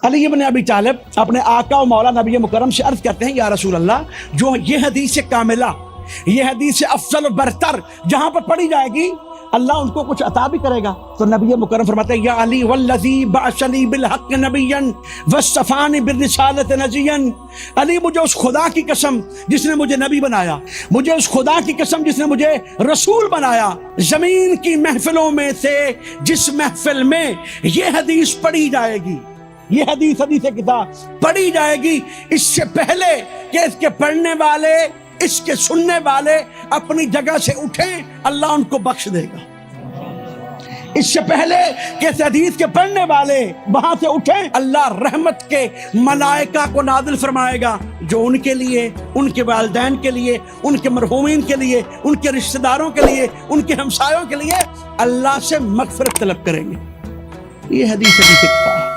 अली इब्न अबी तालिब अपने आका और मौला नबी मुकर्रम से अर्ज करते हैं, या रसूल अल्लाह, जो ये हदीस कामिला, ये हदीस अफजल और बरतर जहां पर पढ़ी जाएगी अल्लाह उनको कुछ अता भी करेगा। तो नबी मुकर्रम फरमाते हैं, या अली वल्लज़ी बअसनी बिल हक़्क़ नबिय्यन वस्सफ़ानी बिर्रिसालत नजिय्यन, अली मुझे उस खुदा की कसम जिसने मुझे नबी बनाया, मुझे उस खुदा की कसम जिसने मुझे रसूल बनाया, जमीन की महफिलों में से जिस महफिल में ये हदीस पढ़ी जाएगी, ये हदीस किताब पढ़ी जाएगी, इससे पहले कि इसके पढ़ने वाले, इसके सुनने वाले अपनी जगह से उठें, अल्लाह उनको बख्श देगा। इससे पहले कि इस हदीस के पढ़ने वाले वहां से उठें, अल्लाह रहमत के मलाइका को नाज़िल फरमाएगा, जो उनके लिए, उनके वालिदैन के लिए, उनके मरहूमीन के लिए, उनके रिश्तेदारों के लिए, उनके हमसायों के लिए अल्लाह से मग़फ़िरत तलब करेंगे। ये हदीस किताब।